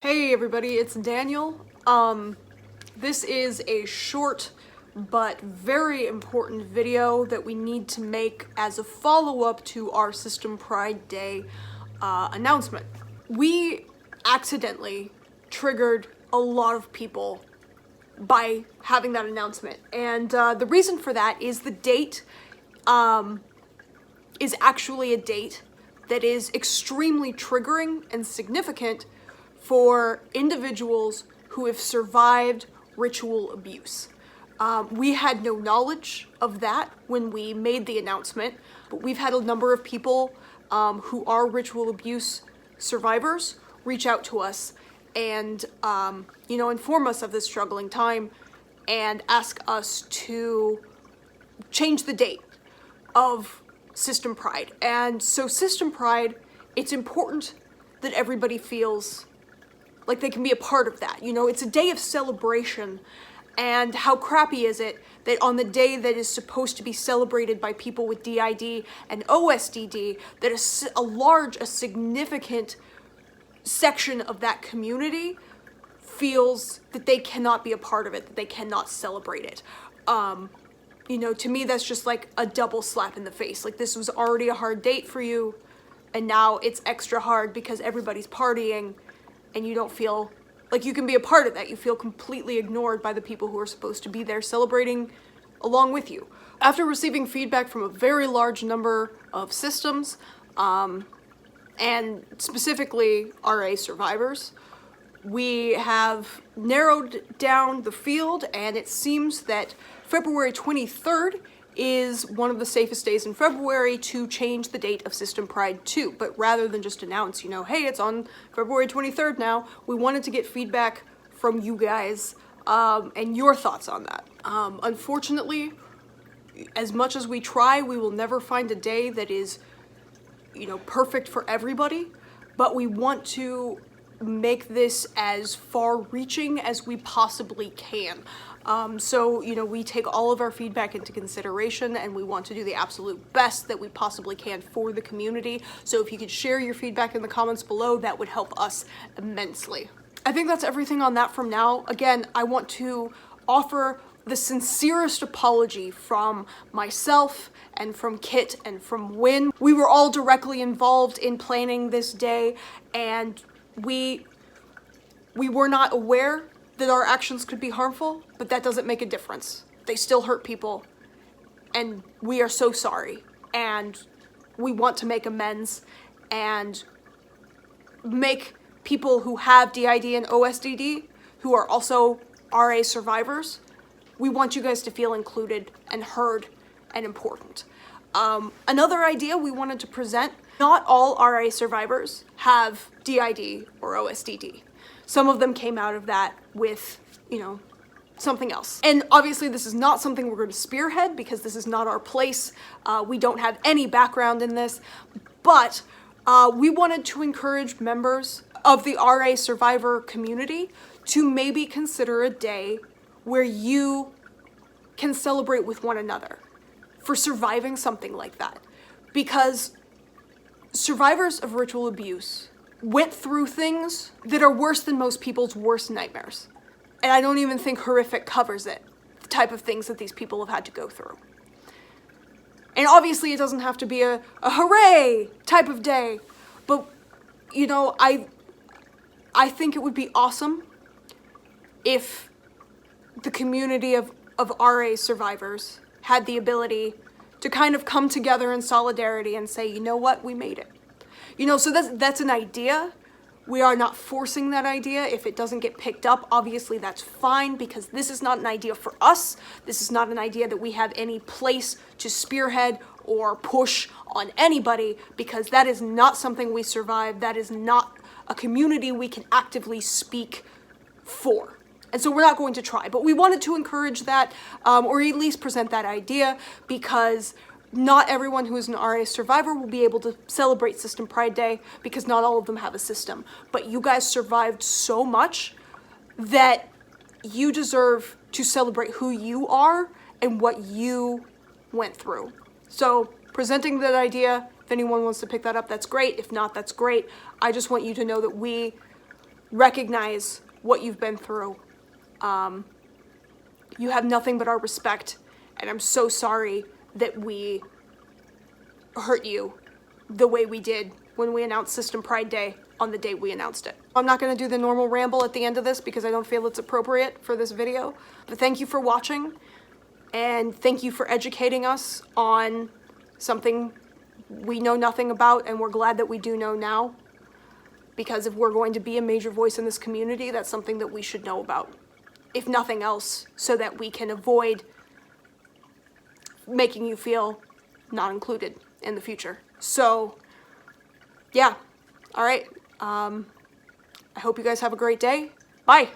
Hey everybody, it's Daniel. This is a short but very important video that we need to make as a follow-up to our System Pride Day announcement. We accidentally triggered a lot of people by having that announcement, and the reason for that is the date is actually a date that is extremely triggering and significant for individuals who have survived ritual abuse. We had no knowledge of that when we made the announcement, but we've had a number of people who are ritual abuse survivors reach out to us and inform us of this struggling time and ask us to change the date of System Pride. And so System Pride, it's important that everybody feels like they can be a part of that. You know, it's a day of celebration, and how crappy is it that on the day that is supposed to be celebrated by people with DID and OSDD, that a significant section of that community feels that they cannot be a part of it, that they cannot celebrate it. To me, that's just like a double slap in the face. Like, this was already a hard date for you, and now it's extra hard because everybody's partying, and you don't feel like you can be a part of that. You feel completely ignored by the people who are supposed to be there celebrating along with you. After receiving feedback from a very large number of systems, and specifically RA survivors, we have narrowed down the field, and it seems that February 23rd is one of the safest days in February to change the date of System Pride to. But rather than just announce, hey, it's on February 23rd now, we wanted to get feedback from you guys and your thoughts on that. Unfortunately, as much as we try, we will never find a day that is, perfect for everybody, but we want to make this as far-reaching as we possibly can. We take all of our feedback into consideration, and we want to do the absolute best that we possibly can for the community. So if you could share your feedback in the comments below, that would help us immensely. I think that's everything on that from now. Again, I want to offer the sincerest apology from myself and from Kit and from Win. We were all directly involved in planning this day, and we were not aware that our actions could be harmful, but that doesn't make a difference. They still hurt people, and we are so sorry, and we want to make amends and make people who have DID and OSDD, who are also RA survivors, we want you guys to feel included and heard and important. Another idea we wanted to present: not all RA survivors have DID or OSDD. Some of them came out of that with, something else. And obviously this is not something we're going to spearhead because this is not our place. We don't have any background in this, but we wanted to encourage members of the RA survivor community to maybe consider a day where you can celebrate with one another for surviving something like that. Because survivors of ritual abuse went through things that are worse than most people's worst nightmares. And I don't even think horrific covers it, the type of things that these people have had to go through. And obviously it doesn't have to be a hooray type of day, but I think it would be awesome if the community of RA survivors had the ability to kind of come together in solidarity and say, you know what, we made it. So that's an idea. We are not forcing that idea. If it doesn't get picked up, obviously that's fine, because this is not an idea for us. This is not an idea that we have any place to spearhead or push on anybody, because that is not something we survive. That is not a community we can actively speak for. And so we're not going to try, but we wanted to encourage that, or at least present that idea, because not everyone who is an RA survivor will be able to celebrate System Pride Day, because not all of them have a system. But you guys survived so much that you deserve to celebrate who you are and what you went through. So presenting that idea, if anyone wants to pick that up, that's great. If not, that's great. I just want you to know that we recognize what you've been through. You have nothing but our respect, and I'm so sorry that we hurt you the way we did when we announced System Pride Day on the date we announced it. I'm not going to do the normal ramble at the end of this because I don't feel it's appropriate for this video, but thank you for watching, and thank you for educating us on something we know nothing about, and we're glad that we do know now, because if we're going to be a major voice in this community, that's something that we should know about, if nothing else, so that we can avoid making you feel not included in the future. So, yeah, all right. I hope you guys have a great day. Bye.